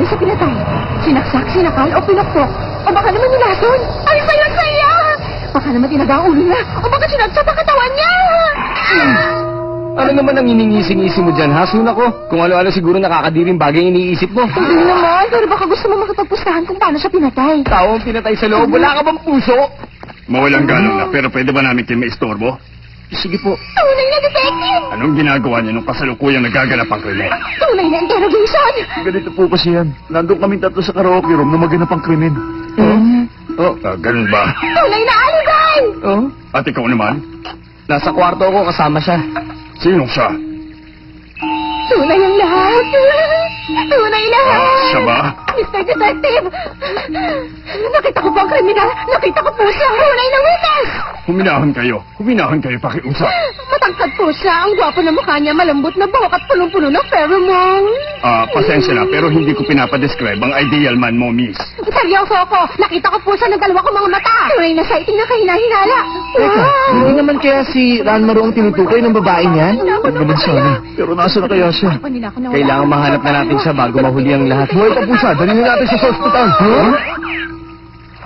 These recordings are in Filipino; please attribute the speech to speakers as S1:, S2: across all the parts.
S1: sa pinatay? Sinaksak, sinakal, o pinukpok? O baka naman nilason? Ay, saya! Baka naman tinaga ang ulo niya? O baka sinatsa pa katawan niya?
S2: Ano naman ang iningising-ising mo dyan, ha? Suna ko. Kung ano-ano siguro nakakadiring bagay iniisip mo.
S1: Hindi naman, pero baka gusto mo makapagpustahan kung paano siya pinatay.
S2: Tao ang pinatay sa loob. Wala ka bang puso?
S3: Mawalang galang na, pero pwede ba namin kayo maistorbo?
S2: Sige po.
S1: Tunay na detective!
S3: Anong ginagawa niyo nung kasalukuyang nagaganap ang krimen?
S1: Tunay na interrogation!
S4: Ganito po kasi yan. Nandun kaming tatlo sa karaoke room na maganap ang krimen.
S3: Ganun ba?
S1: Tunay na alibay!
S2: Oh?
S3: At ikaw naman?
S2: Nasa kwarto ko kasama siya.
S3: Sinong siya?
S1: Tunay ang lahat! Tunay lahat!
S3: Siya ba?
S1: Mr. Detective! Nakita ko po ang kriminal! Nakita ko po siya! Tunay na witness!
S3: Huminahan kayo, pakiusap.
S1: Matangkad po siya. Ang gwapo na mukha niya, malambot na buhok at punong-puno ng pheromone.
S3: Pasensya na, pero hindi ko pinapadescribe ang ideal man mo, miss.
S1: Seryoso ako. Nakita ko po siya ng dalawa kong mga mata. Tunay na sighting na kahina-hinala.
S2: Hindi naman kaya si Ranmaro ang tinutukoy ng babae niyan?
S4: Huwag naman sana. Pero nasa na kaya siya?
S2: Kailangan mahanap na natin siya bago mahuli ang lahat.
S4: Buhay pa po siya. Dalhin na natin siya sa ospital.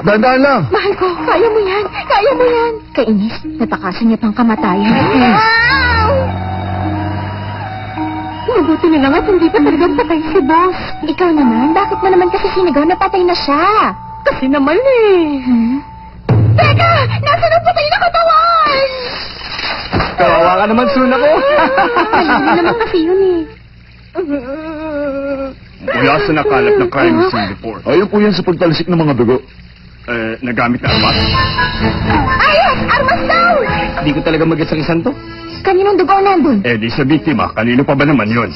S4: Dahan-dahan lang.
S1: Mahal ko, kaya mo yan. Kaya mo yan. Kainis, napakasan niya pang kamatayan. Mabuti na lang at hindi pa talagang patay si boss. Ikaw naman, bakit mo naman kasi sinigaw na patay na siya? Kasi naman Teka! Nasaan ang patay na katawan?
S2: Kawawa ka naman, Suna ko.
S1: Alam mo naman kasi yun
S3: Mula sa nakalap na crime scene report.
S4: Ayun po yan sa pagtalisik ng mga dugo.
S3: Nagamit na armas?
S1: Ayos! Armas daw!
S2: Hindi ko talaga mag-isang-isan to.
S1: Kaninong dugo ang nandun?
S3: Di sa biktima. Kanino pa ba naman yon?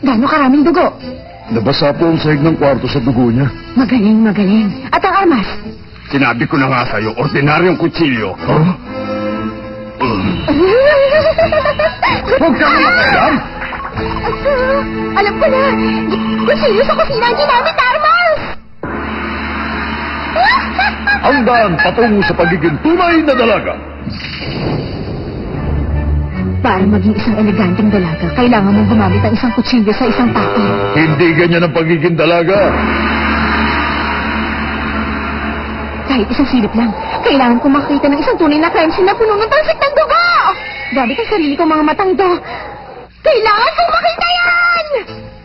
S1: Gano'ng karaming dugo?
S4: Nabasa po ang sahig ng kwarto sa dugo niya.
S1: Magaling, magaling. At ang armas?
S3: Sinabi ko na nga sa'yo, ordinaryong kutsilyo.
S4: Huwag kang makialam!
S1: Alam ko na! Kutsilyo sa kusina ang ginamit na armas!
S4: Ang daan patungo sa pagiging tunay na dalaga.
S1: Para maging isang eleganteng dalaga, kailangan mong gumamit ng isang kutsilyo sa isang tao.
S4: Hindi ganyan ang pagiging dalaga.
S1: Kahit isang silip lang, kailangan kong makita ng isang tunay na crime scene na puno ng tansik ng dugo! Gamit ang sarili kong mga matang to. Kailangan kong makita yan!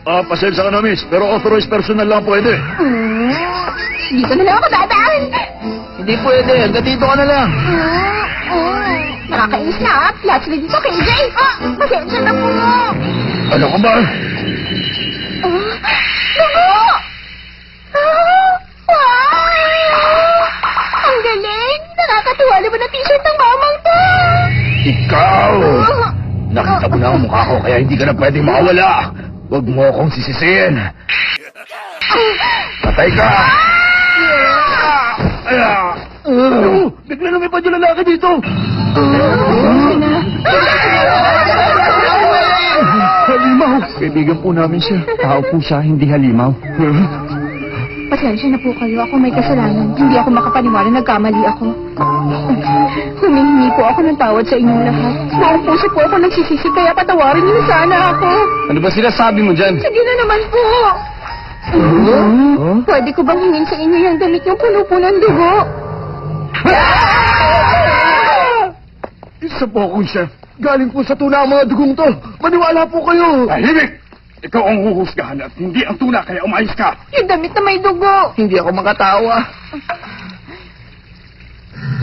S4: Pasensya ka na, miss. Pero authorized personnel lang pwede.
S1: Dito na lang ako dadaan.
S4: Hindi pwede. Hanggang dito ka na lang.
S1: Nakakainis na, ha? Lahat sila dito, KJ. Pasensya na po.
S4: Ano ka ba?
S1: Dugo! Wow! Ang galing! Nakakatuwa naman ang t-shirt ng mamang to!
S4: Ikaw! Nakita mo na ang mukha ko, kaya hindi ka na pwedeng makawala. Huwag mo akong sisisihin. Patay ka! Bigla lumipad yung lalaki dito! Halimaw! Kaibigan po namin siya.
S2: Tao po siya, hindi halimaw.
S1: Pasensya na po kayo. Ako may kasalanan. Hindi ako makapaniwala. Nagkamali ako. Humihingi po ako ng tawad sa inyong lahat. Buong puso po ako nagsisisi, kaya patawarin niyo sana ako.
S2: Ano ba sinasabi mo dyan?
S1: Sige na naman po. Pwede ko bang hingin sa inyo yung damit yung puno-puno ng dugo?
S4: Isa po akong chef. Galing po sa tuna ang mga dugong to. Maniwala po kayo.
S3: Tahimik! Ikaw ang huhusgahan at hindi ang tuna, kaya umayos ka.
S1: Yung damit na may dugo.
S2: Hindi ako makatawa.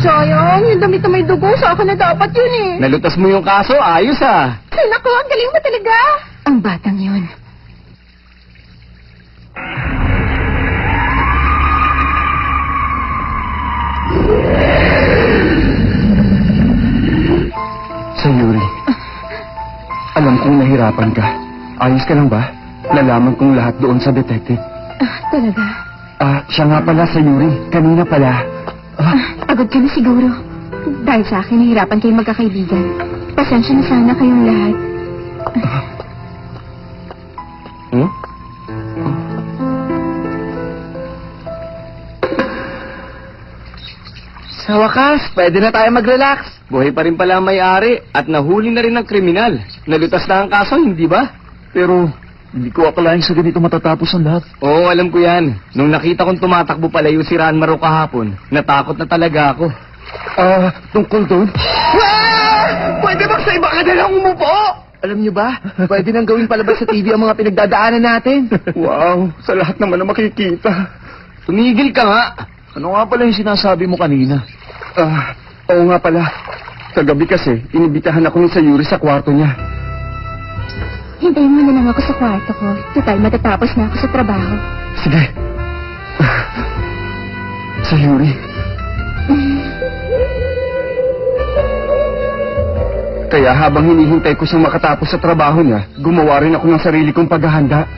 S1: Sayang, yung damit na may dugo. Sa akin na dapat yun eh.
S2: Nalutas mo yung kaso, ayos ah.
S1: Naku, ang galing mo talaga. Ang batang yun.
S2: Sayuri, alam kong nahirapan ka. Ayos ka lang ba? Nalaman kong lahat doon sa detective.
S1: Talaga?
S2: Siya nga pala, Sayuri. Kanina pala.
S1: Pagod ka na siguro. Dahil sa akin, nahirapan kayong magkakaibigan. Pasensya na sana kayong lahat.
S2: Sa wakas, pwede na tayo mag-relax. Buhay pa rin pala ang may-ari at nahuli na rin ng kriminal. Nalutas na ang kaso, hindi ba?
S4: Pero Hindi ko akalain sa ganito matatapos ang lahat.
S2: Oo, alam ko yan. Nung nakita kong tumatakbo palayo si Ranmaro kahapon, natakot na talaga ako. Tungkol doon?
S4: Pwede ba sa iba ka na lang umupo?
S2: Alam niyo ba, pwede nang gawing palabas sa TV ang mga pinagdadaanan natin.
S3: Wow, sa lahat naman na makikita.
S2: Tumigil ka nga.
S4: Ano nga pala yung sinasabi mo kanina?
S3: Oo nga pala. Kagabi kasi, inibitahan ako ni Sayuri sa kwarto niya.
S1: Hintayin mo na lang ako sa kwarto ko. Total, matatapos na ako sa trabaho.
S3: Sige. Sayuri. Kaya habang hinihintay ko siyang makatapos sa trabaho niya, gumawa rin ako ng sarili kong paghahanda.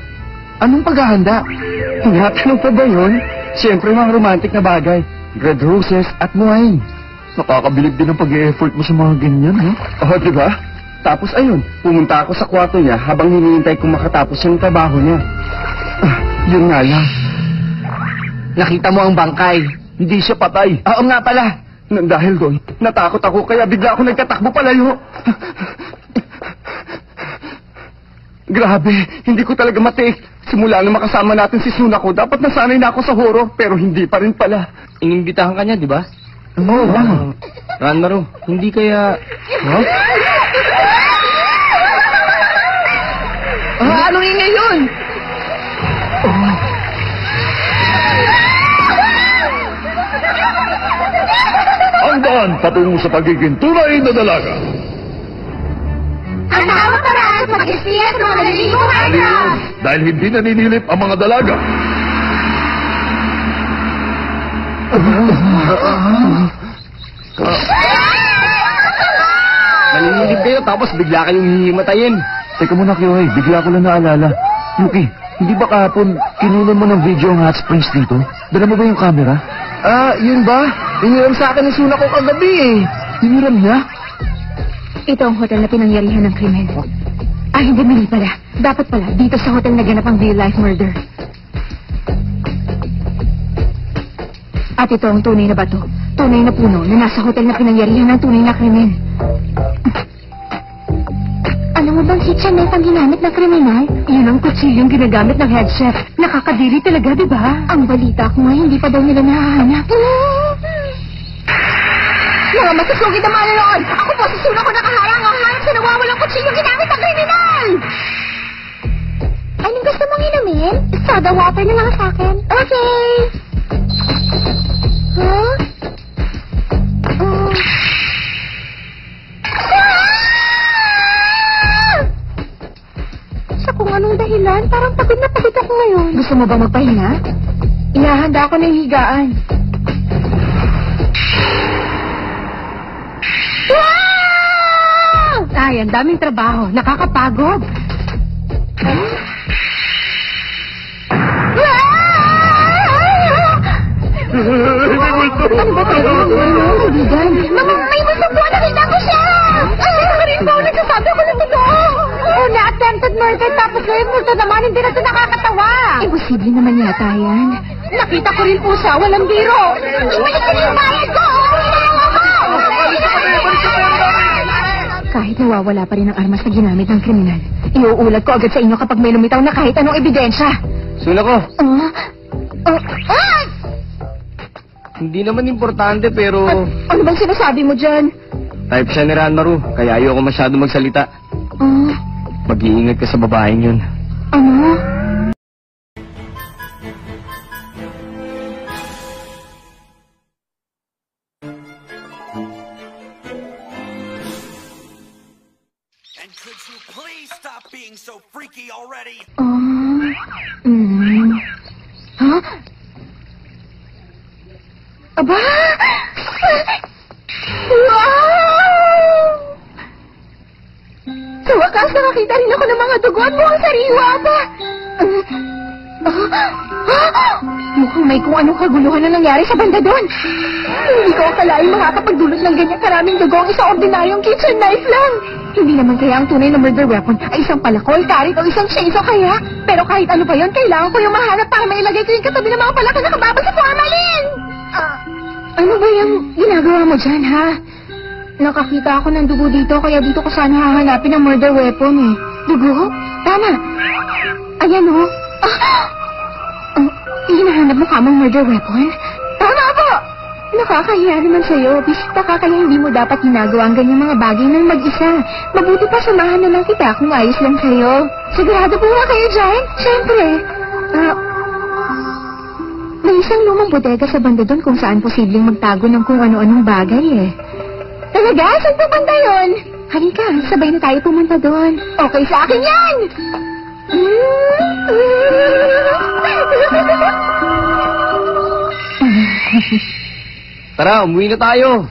S2: Anong paghahanda?
S3: Tinatanong pa ba yun? Siyempre mga romantic na bagay. Red roses at wine.
S4: Nakakabilib din ang pag-e-effort mo sa mga ganyan, ha?
S3: Oo, di ba? Tapos ayun, pumunta ako sa kwarto niya habang hinihintay kong makatapos yung trabaho niya. Yun nga lang.
S2: Nakita mo ang bangkay.
S3: Hindi siya patay.
S2: Oo nga pala.
S3: Nang dahil doon, natakot ako kaya bigla ako nagtatakbo palayo. Grabe, hindi ko talaga matik. Simula nung makasama natin si Sunako, dapat nasanay na ako sa horror, pero hindi pa rin pala.
S2: Inimbitahan ka niya, di ba?
S3: Oo, wow.
S2: Ranmaro, hindi kaya... Huh?
S1: Anong ingay yun?
S4: Ang daan patungo sa pagiging tunay na dalaga.
S1: Ang tamang paraan sa pag-istiya sa mga nalilibong hayop.
S4: Dahil hindi naninilip ang mga dalaga.
S2: Naninilip kayo tapos bigla kayong hihimatayin.
S4: Teka muna, Kyohei. Bigla ko lang naalala. Yuki, hindi ba kahapon kinunan mo ng video ang hot springs dito? Dala mo ba yung camera?
S2: Yun ba? Iniram sa akin ng Sunako kagabi eh.
S4: Hiniram niya?
S1: Ito ang hotel na pinangyarihan ng krimen. Hindi mali pala. Dapat pala, dito sa hotel naganap ang real-life murder. At ito ang tunay na bato. Tunay na puno na nasa hotel na pinangyarihan ng tunay na krimen. Alam mo bang si Chanel ang ginamit ng kriminal? Yun ang kutsilyong ginagamit ng head chef. Nakakadiri talaga, di ba? Ang balita ko nga, hindi pa daw nila nahahanap. Mga masusugid na manonood! Ako po si Sunako nakaharang ang hanap sa nawawalang kutsilyong ginamit ng kriminal! Anong gusto mong inumin? Soda water na lang sa akin. Okay! Huh? Sa kung anong dahilan, parang pagod na pagod ako ngayon. Gusto mo ba magpahinga? Inahanda ako ng higaan. Wow! Ay, ang daming trabaho. Nakakapagod. Ano ba tayo ng mga kaibigan? May multo po! Nakita ko siya! Rin po, nagsasabi ako ng totoo! Una, attempted murder, tapos ngayon multo naman, hindi na ito nakakatawa! Imposible naman yata yan. Nakita ko rin po siya, walang biro! Ibalik ko yung bayad ko! Kahit nawawala pa rin ang armas na ginamit ng kriminal, iuulat ko agad sa inyo kapag may lumitaw na kahit anong ebidensya.
S2: Sunako! Hindi naman importante pero...
S1: Ano bang sinasabi mo dyan?
S2: Type siya ni Ranmaro, kaya ayoko masyado magsalita. Mag-iingat ka sa babaeng yun.
S1: Ano?
S5: And could you please stop being so freaky already?
S1: Huh? Aba! Wow! Sa wakas, nakakita rin ako ng mga dugo at mukhang sariwa pa. Mukhang may kung anong kaguluhan na nangyari sa banda doon. Hindi ko akalain makakapagdulot ng ganyan karaming dugo ang isang ordinaryong kitchen knife lang. Hindi naman kaya ang tunay na murder weapon ay isang palakol, karit o isang chainsaw kaya. Pero kahit ano pa yon, kailangan ko yung mahanap para mailagay ko yung katabi ng mga palakol na kababa sa formalin. Ano ba yung ginagawa mo dyan, ha? Nakakita ako ng dugo dito, kaya dito ko sana hahanapin ang murder weapon, eh. Dugo? Tama. Ayan o. Hinahanap mo kamang murder weapon? Tama po! Nakakahiya naman sa'yo. Bisita ka kaya hindi mo dapat ginagawa ang ganyang mga bagay ng mag-isa. Mabuti pa samahan na lang kita kung ayos lang sa'yo. Sigurado po ba kayo dyan? Siyempre. May isang lumang bodega sa banda doon kung saan posibleng magtago ng kung ano-anong bagay eh. Talaga? Saan pa banda yun? Halika, sabay na tayo pumunta doon. Okay sa akin yan!
S2: Tara, umuwi na tayo.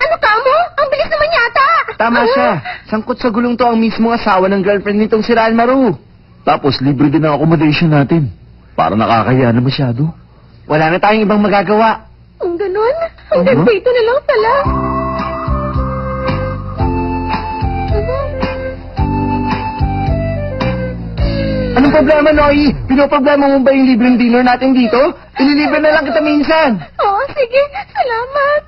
S1: Ano ka mo? Ang bilis naman yata!
S2: Tama siya. Sangkot sa gulong to ang mismong asawa ng girlfriend nitong si Ranmaru.
S4: Tapos libre din ang accommodation natin. Para nakakahiya na masyado.
S2: Wala na tayong ibang magagawa.
S1: Kung ganun, hanggang dito na lang pala.
S2: Anong problema, Noy? Pinoproblema mo ba yung libreng dinner natin dito? Ililibre na lang kita minsan.
S1: Oo, sige. Salamat.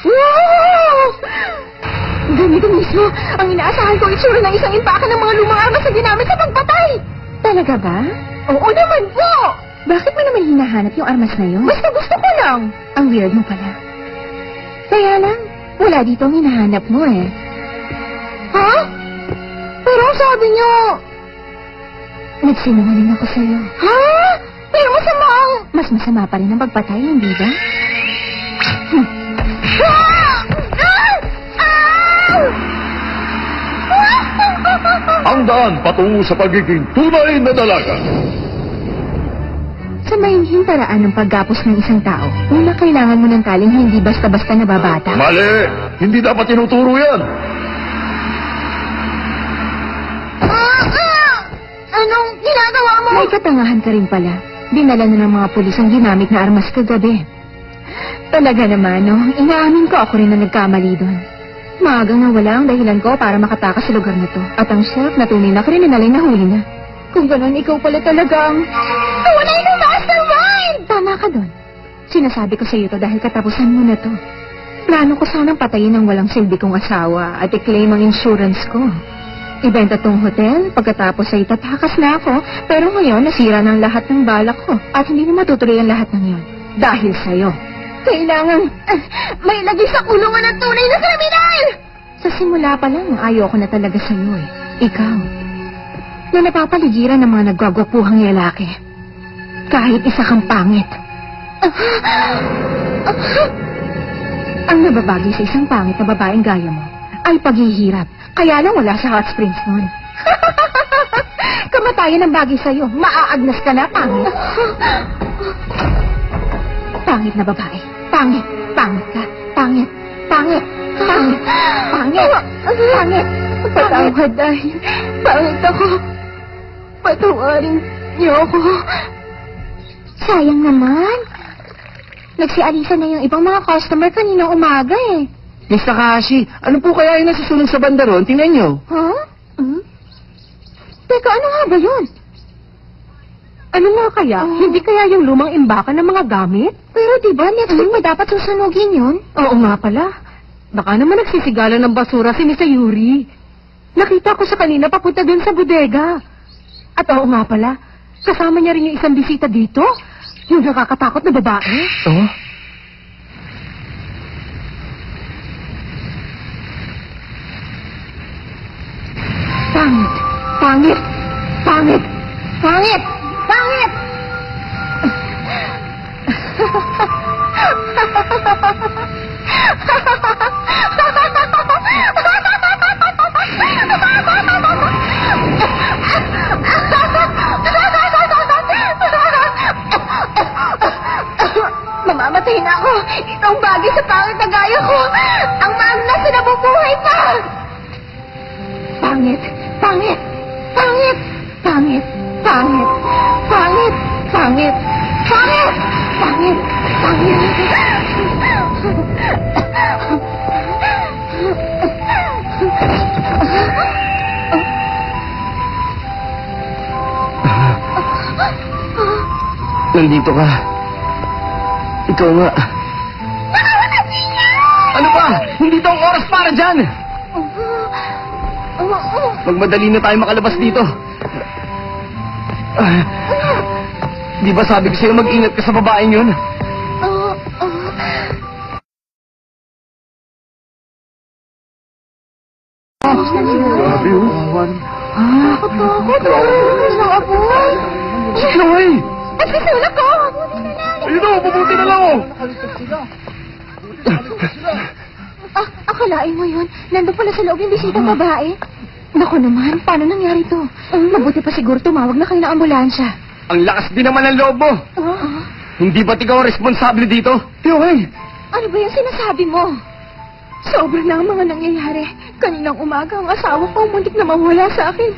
S1: Wow! Ganito mismo. Ang inaasahan ko itsura ng isang impaka ng mga lumang armas na ginamit sa pagpatay. Talaga ba? Oo naman po! Bakit mo naman hinahanap yung armas na yun? Basta gusto ko lang. Ang weird mo pala. Kaya lang, wala dito ang hinahanap mo eh. Ha? Pero sabi niyo... Nagsinungaling ako sa'yo. Ha? Pero masamang... Mas masama pa rin ang pagpatay, hindi ba?
S4: Ang daan patungo sa pagiging tunay na dalaga.
S1: Sa mahinhing paraan ng paggapos ng isang tao, una kailangan mo ng taling hindi basta-basta nababata.
S4: Mali! Hindi dapat tinuturo yan.
S1: Anong ginagawa mo? May katangahan ka rin pala. Dinala na ng mga pulis ang ginamit na armas kagabi. Talaga naman, no? Inaamin ko ako rin na nagkamali doon. Maagang nawala ang dahilan ko para makatakas sa lugar na to. At ang sheriff na tunay na kriminalay na huli na. Kung ganun, ikaw pala talagang... Tunay na mastermind! Tama ka doon. Sinasabi ko sa iyo to dahil katapusan mo na to. Plano ko sanang patayin ang walang silbi kong asawa at i-claim ang insurance ko. Ibenta tong hotel, pagkatapos ay tatakas na ako. Pero ngayon, nasira ng lahat ng balak ko. At hindi na matutuloy ang lahat ng yon. Dahil sa'yo. Kailangan may lagi sa kulungan ng tunay na kriminal! Sa simula pa lang, ayoko na talaga sa'yo eh. Ikaw. Na napapaligiran ng mga nagwagwapuhang lalaki. Kahit isa kang pangit. Ang nababagay sa isang pangit na babaeng gaya mo ay paghihirap. Kaya lang wala sa hot springs nun. Kamatayan ang bagay sa'yo. Maaagnas ka na, pangit. Pangit na babae. Pangit. Pangit ka. Pangit. Pangit. Pangit. Pangit. Pangit. Patawad dahil pangit ako. Patawarin niyo ako. Sayang naman. Nagsialisa na yung ibang mga customer kanina umaga eh.
S2: Miss Takahashi, ano po kaya yung nasusunog sa banda ron? Tingnan nyo.
S1: Huh? Teka, ano nga ba yun? Ano nga kaya? Hindi kaya yung lumang imbakan ng mga gamit? Pero diba, next week may dapat susunugin yun? Oo nga pala. Baka naman nagsisigalan ng basura si Mr. Yuri. Nakita ko sa kanina papunta dun sa bodega. At oo nga pala, kasama niya rin yung isang bisita dito. Yung nakakatakot na babae.
S2: Oh?
S1: Pangit! Pangit! Pangit! Pangit! Pangit! Mamamatay na ako! Itong bagay sa pangit na gaya ko! Ang maagnas na nabubuhay pa! Pangit! Pangit! Pangit! Pangit! Pangit! Pangit! Pangit! Pangit! Pangit! Pangit!
S2: Nandito ka. Ikaw nga. Ano ba? Hindi to ang oras para dyan!
S3: Magmadali na tayo makalabas dito. Di ba sabi ko sa'yo mag-ingat ka sa babaeng yun? Grabe, oh. Chloe!
S1: Ay, sisulak ko!
S3: Ayun o, mabuti na lang, oh.
S1: Akalain mo yun. Nandun pala sa loob yung bisitang babae. Naku naman, paano nangyari to? Mabuti pa siguro tumawag na kayo ng ambulansya.
S3: Ang lakas din naman ng loob mo. Hindi ba't ikaw ang responsable dito? Chloe!
S1: Ano ba yung sinasabi mo? Sobrang na ang mga nangyayari. Kaninang umaga ang asawa ko muntik na mawala sa akin.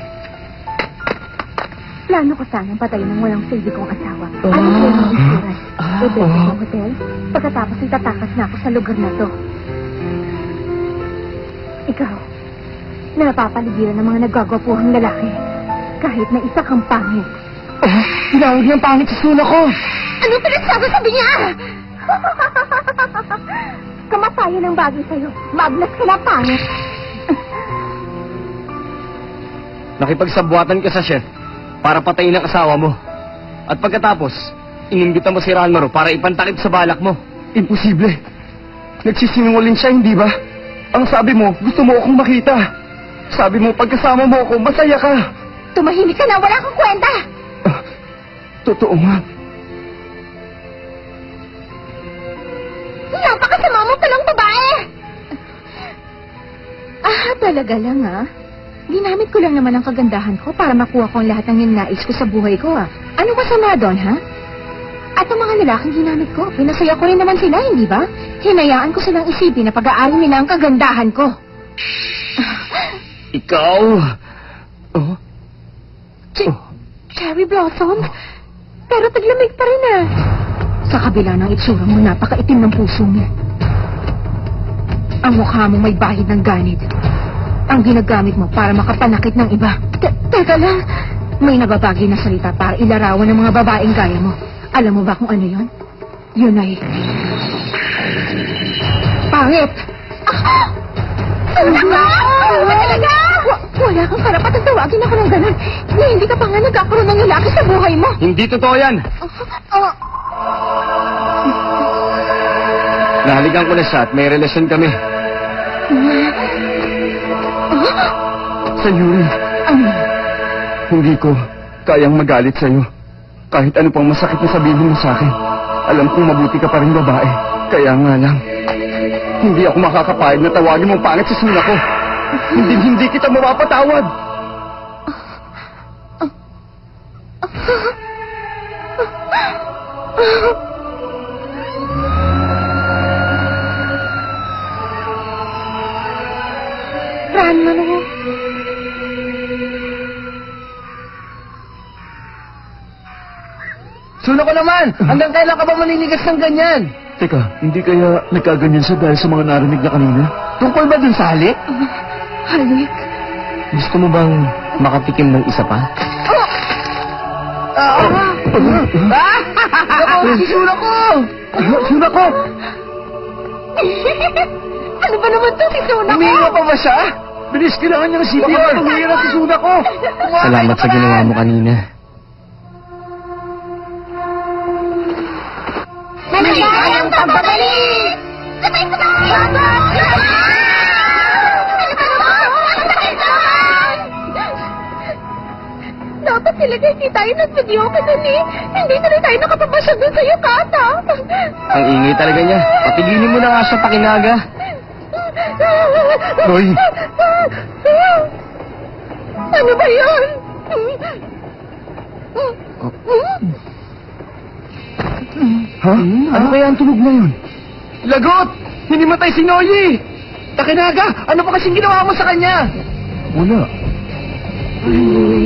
S1: Plano ko sanang patayin ng walang silbi kong asawa. Ano ba yung insurance? Bebenta sa hotel. Pagkatapos itatakas na ako sa lugar na to. Ikaw, na napapaligiran ng mga nagagwapuhang lalaki. Kahit na isa kang pangit.
S3: Tinawag niyang pangit sa suna ko.
S1: Ano pinagsasabi niya? Kamatayan ang bagay sa'yo. Mablas ka na pangit.
S3: Nakipagsabuatan ka sa chef para patayin ang asawa mo. At pagkatapos, inimbita mo si Ranmaro para ipantakip sa balak mo. Imposible. Nagsisinungaling siya, hindi ba? Ang sabi mo, gusto mo akong makita. Sabi mo, pagkasama mo ako, masaya ka.
S1: Tumahimik ka na, wala kang kwenta.
S3: Totoo nga.
S1: Napakasama mo palang babae. Talaga lang Ginamit ko lang naman ang kagandahan ko para makuha ko ang lahat ng ninais ko sa buhay ko Ano masama doon, ha? At ang mga lalaking ginamit ko, pinasaya ko rin naman sila, hindi ba? Hinayaan ko silang isipin na pag-aari nila ang kagandahan ko.
S3: Ikaw?
S1: Cherry blossoms? Pero taglamig pa rin Sa kabila ng itsura mo, napakaitim ng puso mo. Ang mukha mo may bahid ng ganid. Ang ginagamit mo para makapanakit ng iba. Teka lang. May nababagay na salita para ilarawan ng mga babaeng gaya mo. Alam mo ba kung ano yun? Yun ay... pangit! Sunak ka! Ano ba talaga? Wala kang karapatang tawagin ako ng ganun. Na hindi ka pa nga nagkakaroon ng lalaki sa buhay mo.
S3: Hindi totoo yan. Nahalikan ko na siya at may relasyon kami. Sayuri, hindi ko kayang magalit sa'yo. Kahit ano pang masakit na sabihin mo sa akin. Alam kong mabuti ka pa rin babae. Kaya nga lang, hindi ako makakapayag na tawagin mong pangit sa suna ko. Hindi kita mapapatawad.
S1: Ranmaro.
S3: Suna ko naman! Hanggang kailan ka ba maninigas ng ganyan?
S4: Teka, hindi kaya nagkaganyan siya dahil sa mga narinig na kanina?
S3: Tungkol ba dun sa halik?
S1: Halik.
S3: Gusto mo bang makatikim ng isa pa? Suna ko! Suna ko!
S1: Ano ba naman to si Suna ko?
S3: Umihinga pa ba siya? Bilis, kailangan niya ng CPR. Umihinga si Suna ko. Salamat sa ginawa mo kanina.
S1: Maligayang pagbabalik! Sabay sa mga dapat talaga hindi tayo nag-video ka nun Hindi na rin tayo nakapapasya dun sa Yukata.
S3: Ang ingay talaga niya. Patigilin mo na nga siya, Pakinaga. Roy!
S1: Ano ba yun?
S3: Ha? Ano kaya ang tunog na yun? Lagot! Hinimatay si Noyi! Takinaga! Ano pa kasing ginawa mo sa kanya?
S4: Wala.
S1: Halik!